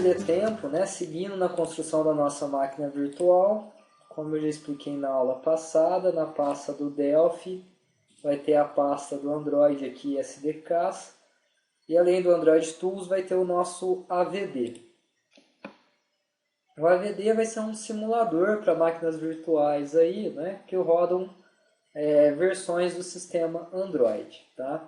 perder tempo, né, seguindo na construção da nossa máquina virtual, como eu já expliquei na aula passada, na pasta do Delphi vai ter a pasta do Android aqui, SDKs, e além do Android Tools vai ter o nosso AVD. O AVD vai ser um simulador para máquinas virtuais aí, né, que rodam versões do sistema Android. Tá?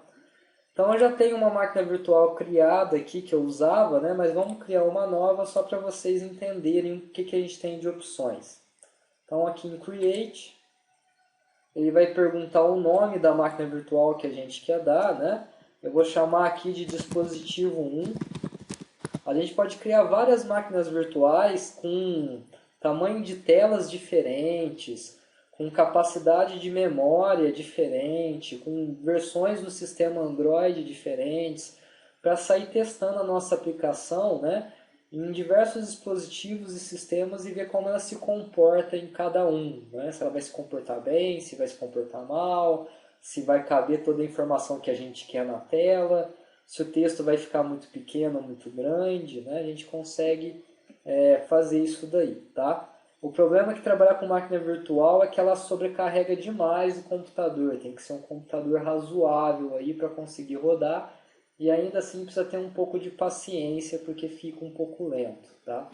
Então eu já tenho uma máquina virtual criada aqui que eu usava, né, mas vamos criar uma nova só para vocês entenderem o que a gente tem de opções. Então aqui em Create, ele vai perguntar o nome da máquina virtual que a gente quer dar. Né? Eu vou chamar aqui de dispositivo 1. A gente pode criar várias máquinas virtuais com tamanho de telas diferentes, com capacidade de memória diferente, com versões do sistema Android diferentes, para sair testando a nossa aplicação, né, em diversos dispositivos e sistemas e ver como ela se comporta em cada um. Né? Se ela vai se comportar bem, se vai se comportar mal, se vai caber toda a informação que a gente quer na tela, se o texto vai ficar muito pequeno ou muito grande, né? A gente consegue fazer isso daí. Tá? O problema é que trabalhar com máquina virtual é que ela sobrecarrega demais o computador. Tem que ser um computador razoável para conseguir rodar. E ainda assim precisa ter um pouco de paciência porque fica um pouco lento. Tá?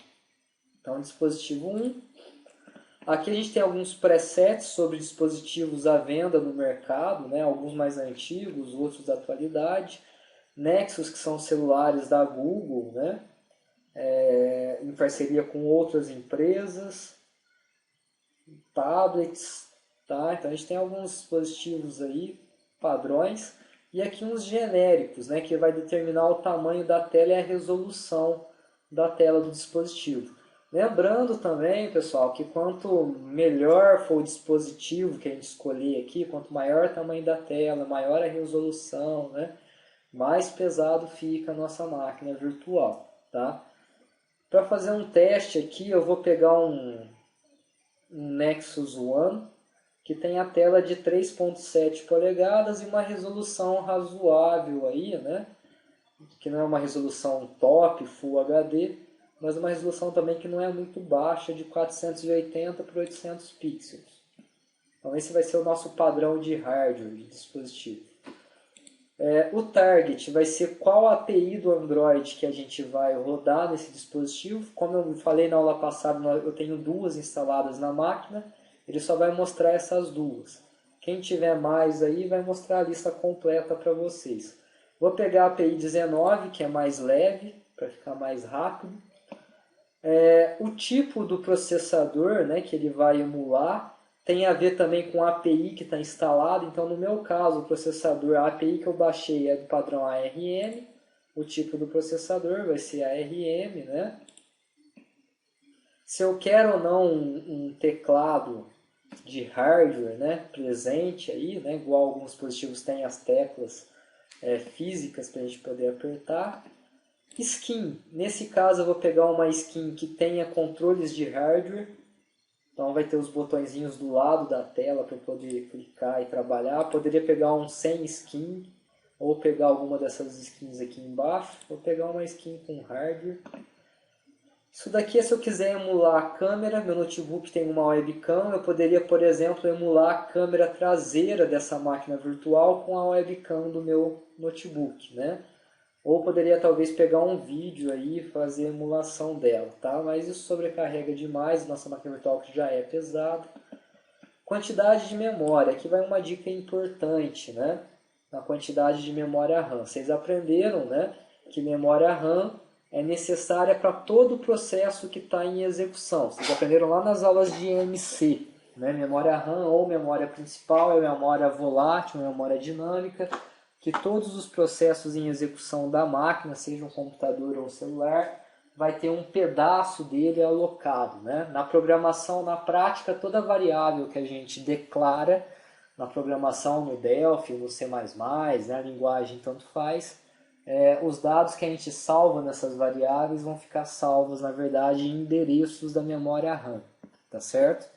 Então, dispositivo 1. Aqui a gente tem alguns presets sobre dispositivos à venda no mercado, né? Alguns mais antigos, outros da atualidade. Nexus, que são celulares da Google, né? Em parceria com outras empresas. Tablets. Tá? Então a gente tem alguns dispositivos aí, padrões. E aqui uns genéricos, né? Que vai determinar o tamanho da tela e a resolução da tela do dispositivo. Lembrando também, pessoal, que quanto melhor for o dispositivo que a gente escolher aqui, quanto maior o tamanho da tela, maior a resolução, né? Mais pesado fica a nossa máquina virtual. Tá? Para fazer um teste aqui, eu vou pegar um Nexus One, que tem a tela de 3.7 polegadas e uma resolução razoável aí, né? Que não é uma resolução top, Full HD, mas uma resolução também que não é muito baixa, de 480 por 800 pixels. Então esse vai ser o nosso padrão de hardware de dispositivo. O target vai ser qual API do Android que a gente vai rodar nesse dispositivo. Como eu falei na aula passada, eu tenho duas instaladas na máquina, ele só vai mostrar essas duas. Quem tiver mais aí vai mostrar a lista completa para vocês. Vou pegar a API 19, que é mais leve, para ficar mais rápido. O tipo do processador, né, que ele vai emular tem a ver também com a API que está instalada. Então, no meu caso, o processador, a API que eu baixei é do padrão ARM. O tipo do processador vai ser ARM, né? Se eu quero ou não um teclado de hardware, né, presente aí, né, igual alguns dispositivos têm as teclas físicas para a gente poder apertar. Skin. Nesse caso, eu vou pegar uma skin que tenha controles de hardware. Então vai ter os botõezinhos do lado da tela para poder clicar e trabalhar. Poderia pegar um sem skin, ou pegar alguma dessas skins aqui embaixo, ou pegar uma skin com hardware. Isso daqui é se eu quiser emular a câmera. Meu notebook tem uma webcam, eu poderia, por exemplo, emular a câmera traseira dessa máquina virtual com a webcam do meu notebook, né? Ou poderia talvez pegar um vídeo aí e fazer a emulação dela, tá? Mas isso sobrecarrega demais nossa máquina virtual, que já é pesada. Quantidade de memória. Aqui vai uma dica importante, né? Na quantidade de memória RAM. Vocês aprenderam, né, que memória RAM é necessária para todo o processo que está em execução. Vocês aprenderam lá nas aulas de MC, né? Memória RAM ou memória principal é memória volátil, memória dinâmica, que todos os processos em execução da máquina, seja um computador ou um celular, vai ter um pedaço dele alocado. Né? Na programação, na prática, toda variável que a gente declara, na programação no Delphi, no C++, né, a linguagem tanto faz, os dados que a gente salva nessas variáveis vão ficar salvos, na verdade, em endereços da memória RAM. Tá certo?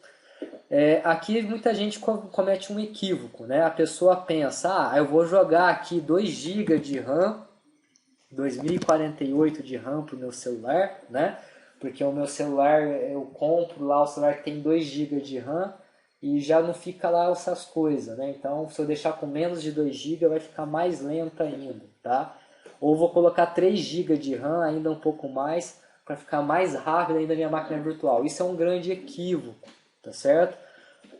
Aqui muita gente comete um equívoco, né? A pessoa pensa, eu vou jogar aqui 2 GB de RAM 2048 de RAM para o meu celular, né? Porque o meu celular, eu compro lá o celular que tem 2 GB de RAM e já não fica lá essas coisas, né? Então, se eu deixar com menos de 2 GB, vai ficar mais lento ainda, tá? Ou vou colocar 3 GB de RAM, ainda um pouco mais, para ficar mais rápido ainda a minha máquina virtual. Isso é um grande equívoco, tá certo?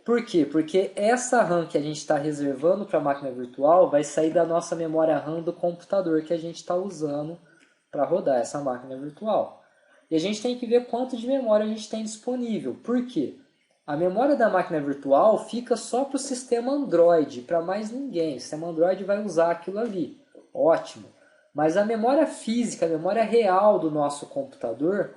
Por quê? Porque essa RAM que a gente está reservando para a máquina virtual vai sair da nossa memória RAM do computador que a gente está usando para rodar essa máquina virtual. E a gente tem que ver quanto de memória a gente tem disponível. Por quê? A memória da máquina virtual fica só para o sistema Android, para mais ninguém. O sistema Android vai usar aquilo ali. Ótimo. Mas a memória física, a memória real do nosso computador,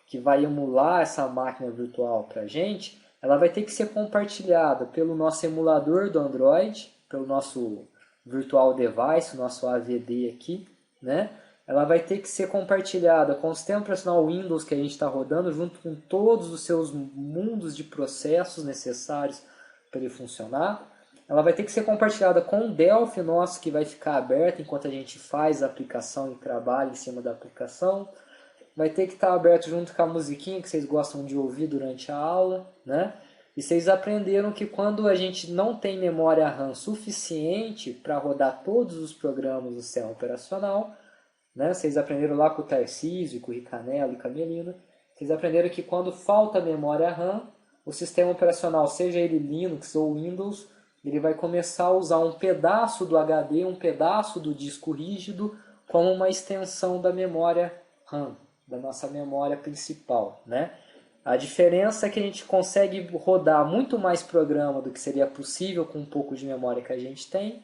que vai emular essa máquina virtual para a gente, ela vai ter que ser compartilhada pelo nosso emulador do Android, pelo nosso Virtual Device, nosso AVD aqui, né? Ela vai ter que ser compartilhada com o sistema operacional Windows que a gente está rodando, junto com todos os seus mundos de processos necessários para ele funcionar. Ela vai ter que ser compartilhada com o Delphi nosso, que vai ficar aberto enquanto a gente faz a aplicação e trabalha em cima da aplicação. Vai ter que estar aberto junto com a musiquinha que vocês gostam de ouvir durante a aula, né? E vocês aprenderam que quando a gente não tem memória RAM suficiente para rodar todos os programas do sistema operacional, né? Vocês aprenderam lá com o Tarcísio, com o Ricanello e com a Melina, vocês aprenderam que quando falta memória RAM, o sistema operacional, seja ele Linux ou Windows, ele vai começar a usar um pedaço do HD, um pedaço do disco rígido, como uma extensão da memória RAM, da nossa memória principal, né? A diferença é que a gente consegue rodar muito mais programa do que seria possível com um pouco de memória que a gente tem,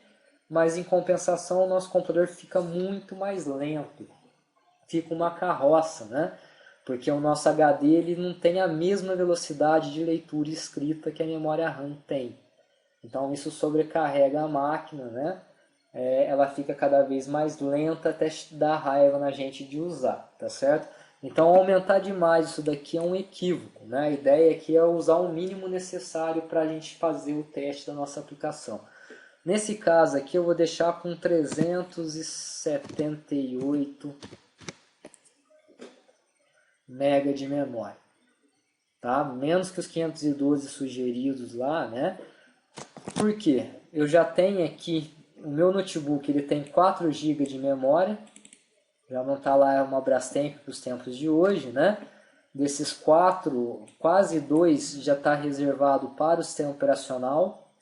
mas em compensação o nosso computador fica muito mais lento, fica uma carroça, né? Porque o nosso HD ele não tem a mesma velocidade de leitura e escrita que a memória RAM tem. Então isso sobrecarrega a máquina, né? Ela fica cada vez mais lenta até dar raiva na gente de usar, tá certo? Então aumentar demais isso daqui é um equívoco, né? A ideia aqui é usar o mínimo necessário para a gente fazer o teste da nossa aplicação. Nesse caso aqui eu vou deixar com 378 MB de memória, tá? Menos que os 512 sugeridos lá, né? Por quê? Eu já tenho aqui, o meu notebook ele tem 4 GB de memória, já não está lá uma Brastemp para os tempos de hoje, né? Desses 4, quase 2 já está reservado para o sistema operacional.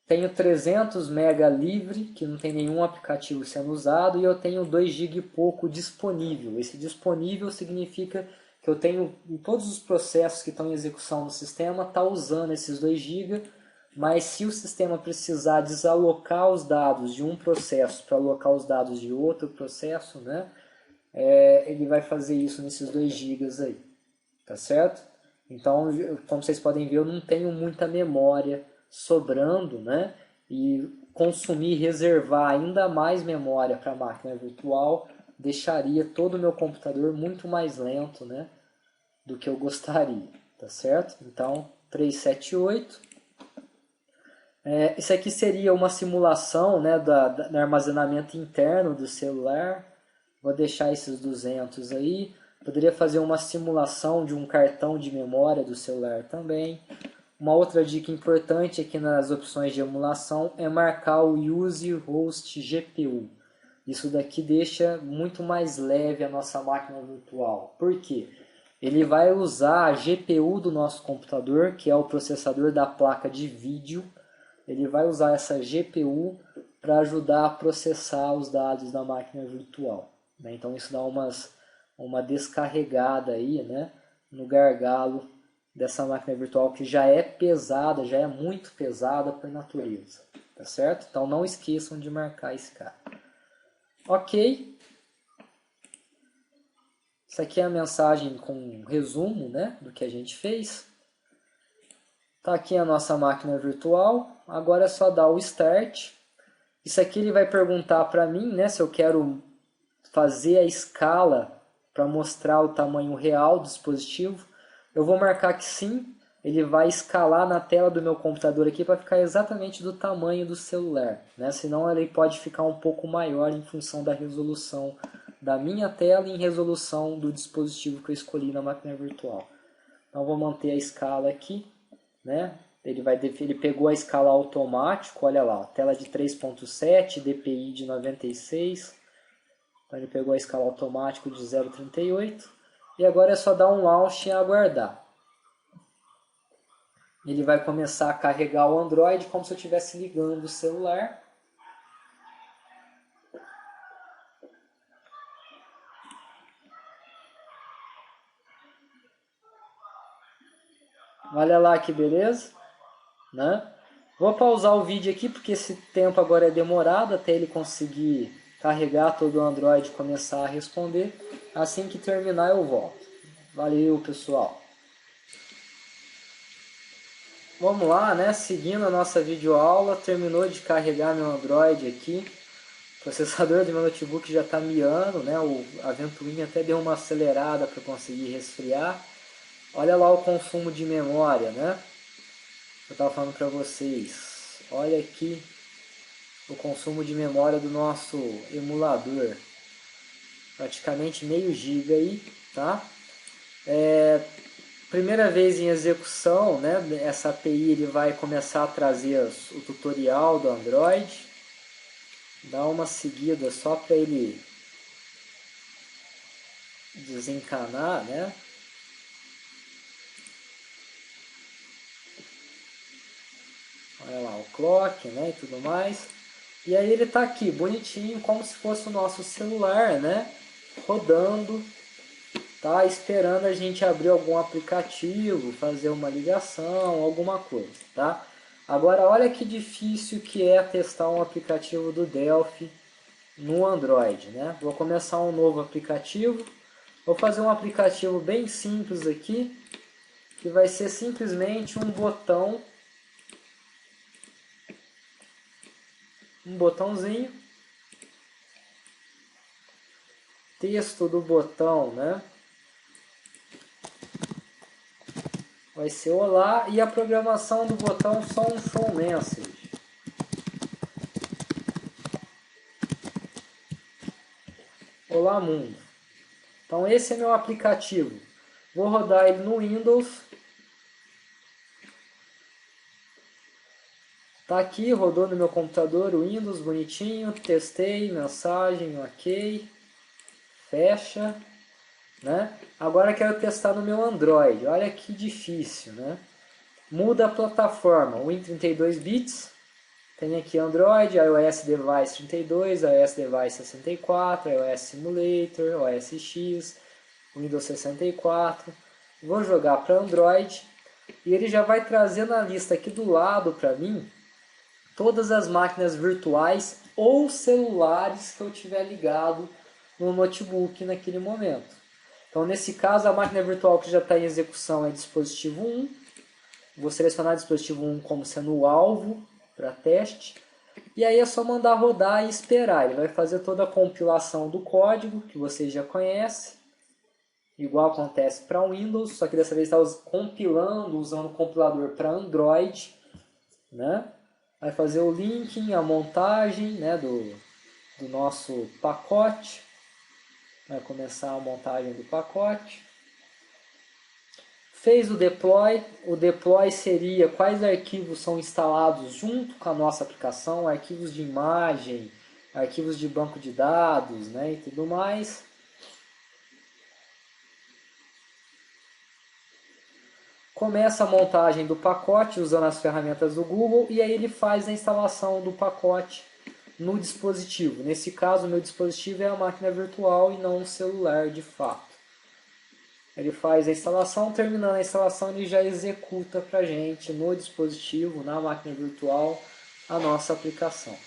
Tenho 300 MB livre, que não tem nenhum aplicativo sendo usado, e eu tenho 2 GB e pouco disponível. Esse disponível significa que eu tenho todos os processos que estão em execução no sistema, está usando esses 2 GB, mas se o sistema precisar desalocar os dados de um processo para alocar os dados de outro processo, né, ele vai fazer isso nesses 2 GB aí, tá certo? Então, como vocês podem ver, eu não tenho muita memória sobrando, né, e consumir, reservar ainda mais memória para a máquina virtual deixaria todo o meu computador muito mais lento, né, do que eu gostaria, tá certo? Então, 378. Isso aqui seria uma simulação, né, do armazenamento interno do celular. Vou deixar esses 200 aí. Poderia fazer uma simulação de um cartão de memória do celular também. Uma outra dica importante aqui nas opções de emulação é marcar o Use Host GPU. Isso daqui deixa muito mais leve a nossa máquina virtual. Por quê? Ele vai usar a GPU do nosso computador, que é o processador da placa de vídeo. Ele vai usar essa GPU para ajudar a processar os dados da máquina virtual, né? Então isso dá uma descarregada aí, né, no gargalo dessa máquina virtual que já é pesada, já é muito pesada por natureza, tá certo? Então não esqueçam de marcar esse cara. Ok. Isso aqui é a mensagem com um resumo, né, do que a gente fez. Tá aqui a nossa máquina virtual. Agora é só dar o Start. Isso aqui ele vai perguntar para mim, né, se eu quero fazer a escala para mostrar o tamanho real do dispositivo. Eu vou marcar que sim. ele vai escalar na tela do meu computador aqui para ficar exatamente do tamanho do celular, né? Senão ele pode ficar um pouco maior em função da resolução da minha tela e em resolução do dispositivo que eu escolhi na máquina virtual. Então vou manter a escala aqui, né? Ele pegou a escala automático, olha lá, tela de 3.7, DPI de 96. Então ele pegou a escala automático de 0.38 e agora é só dar um launch e aguardar. Ele vai começar a carregar o Android como se eu estivesse ligando o celular. Olha lá que beleza, né? Vou pausar o vídeo aqui porque esse tempo agora é demorado até ele conseguir carregar todo o Android e começar a responder. Assim que terminar eu volto. Valeu, pessoal! Vamos lá, né? Seguindo a nossa videoaula, terminou de carregar meu Android aqui. O processador do meu notebook já está miando, né? A ventoinha até deu uma acelerada para conseguir resfriar. Olha lá o consumo de memória, né? Eu estava falando para vocês. Olha aqui o consumo de memória do nosso emulador. Praticamente meio giga aí, tá? Primeira vez em execução, né, essa API ele vai começar a trazer o tutorial do Android. Dá uma seguida só para ele desencanar, né? Olha lá o clock, né, e tudo mais. E aí ele está aqui, bonitinho, como se fosse o nosso celular, né? Rodando, tá esperando a gente abrir algum aplicativo, fazer uma ligação, alguma coisa, tá? Agora olha que difícil que é testar um aplicativo do Delphi no Android, né? Vou começar um novo aplicativo, vou fazer um aplicativo bem simples aqui, que vai ser simplesmente um botãozinho, texto do botão, né? Vai ser olá e a programação do botão só um show message. Olá mundo. Então esse é meu aplicativo. Vou rodar ele no Windows. Tá aqui, rodou no meu computador o Windows, bonitinho. Testei, mensagem, ok. Fecha. Né? Agora quero testar no meu Android. Olha que difícil, né? Muda a plataforma, Win32 bits. Tem aqui Android, iOS Device 32, iOS Device 64, iOS Simulator, OS X, Windows 64. Vou jogar para Android e ele já vai trazer na lista aqui do lado para mim todas as máquinas virtuais ou celulares que eu tiver ligado no notebook naquele momento. Então, nesse caso, a máquina virtual que já está em execução é dispositivo 1. Vou selecionar dispositivo 1 como sendo o alvo para teste. E aí é só mandar rodar e esperar. Ele vai fazer toda a compilação do código, que vocês já conhecem. Igual acontece para Windows, só que dessa vez está compilando, usando o compilador para Android. Né? Vai fazer o linking, a montagem, né, do nosso pacote. Vai começar a montagem do pacote. Fez o deploy seria quais arquivos são instalados junto com a nossa aplicação, arquivos de imagem, arquivos de banco de dados, né, e tudo mais. Começa a montagem do pacote usando as ferramentas do Google e aí ele faz a instalação do pacote no dispositivo. Nesse caso, o meu dispositivo é a máquina virtual e não um celular de fato. Ele faz a instalação, terminando a instalação ele já executa para a gente no dispositivo, na máquina virtual, a nossa aplicação.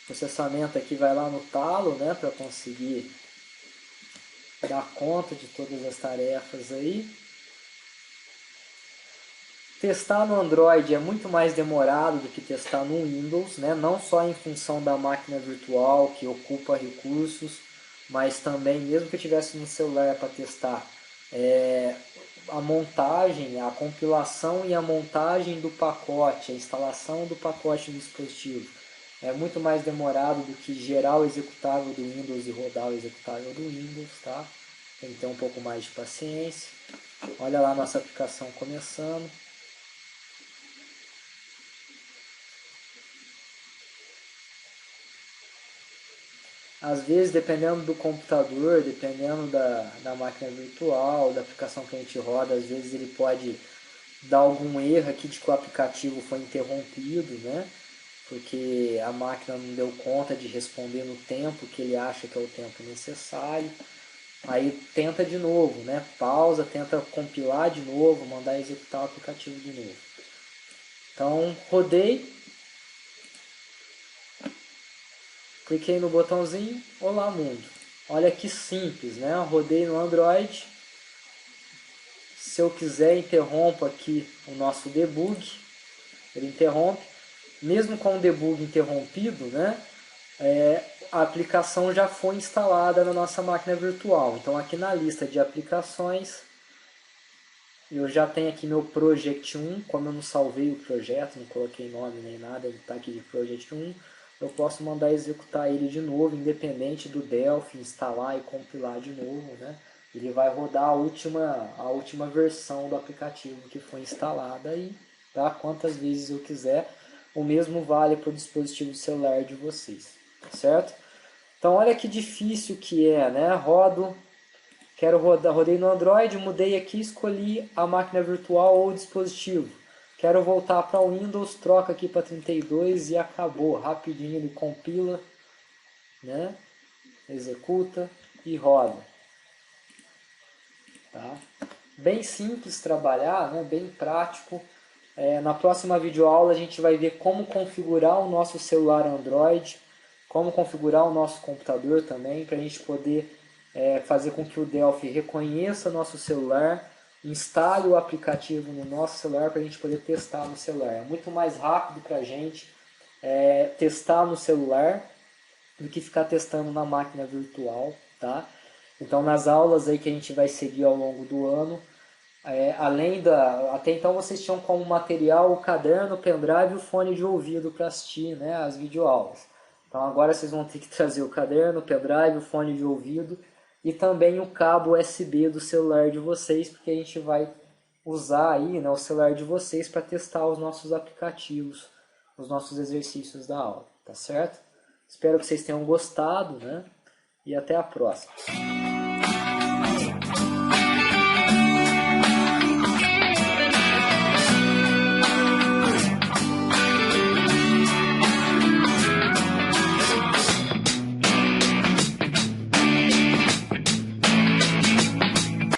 O processamento aqui vai lá no talo, né, para conseguir dar conta de todas as tarefas aí. Testar no Android é muito mais demorado do que testar no Windows, né? Não só em função da máquina virtual que ocupa recursos, mas também, mesmo que eu tivesse no celular para testar, a montagem, a compilação e a montagem do pacote, a instalação do pacote do dispositivo é muito mais demorado do que gerar o executável do Windows e rodar o executável do Windows, tá? Tem que ter um pouco mais de paciência. Olha lá a nossa aplicação começando. Às vezes, dependendo do computador, dependendo da máquina virtual, da aplicação que a gente roda, às vezes ele pode dar algum erro aqui de que o aplicativo foi interrompido, né? Porque a máquina não deu conta de responder no tempo que ele acha que é o tempo necessário. Aí tenta de novo, né? Pausa, tenta compilar de novo, mandar executar o aplicativo de novo. Então, rodei, cliquei no botãozinho, olá mundo. Olha que simples, né? Rodei no Android. Se eu quiser, interrompo aqui o nosso debug. Ele interrompe. Mesmo com o debug interrompido, né? A aplicação já foi instalada na nossa máquina virtual. Então aqui na lista de aplicações, eu já tenho aqui meu Project 1, como eu não salvei o projeto, não coloquei nome nem nada, ele está aqui de Project 1, eu posso mandar executar ele de novo, independente do Delphi, instalar e compilar de novo, né? Ele vai rodar a última versão do aplicativo que foi instalada aí, tá? Quantas vezes eu quiser. O mesmo vale para o dispositivo celular de vocês, certo? Então olha que difícil que é, né? Rodei no Android, mudei aqui, escolhi a máquina virtual ou o dispositivo. Quero voltar para o Windows, troca aqui para 32 e acabou. Rapidinho ele compila, né? Executa e roda. Tá? Bem simples trabalhar, né? Bem prático. Na próxima videoaula a gente vai ver como configurar o nosso celular Android, como configurar o nosso computador também, para a gente poder fazer com que o Delphi reconheça nosso celular, instale o aplicativo no nosso celular para a gente poder testar no celular. É muito mais rápido para a gente testar no celular do que ficar testando na máquina virtual, tá? Então nas aulas aí que a gente vai seguir ao longo do ano, até então vocês tinham como material o caderno, o pendrive e o fone de ouvido para assistir, né, as videoaulas. Então agora vocês vão ter que trazer o caderno, o pendrive, o fone de ouvido e também o cabo USB do celular de vocês, porque a gente vai usar aí, né, o celular de vocês para testar os nossos aplicativos, os nossos exercícios da aula, tá certo? Espero que vocês tenham gostado, né? E até a próxima.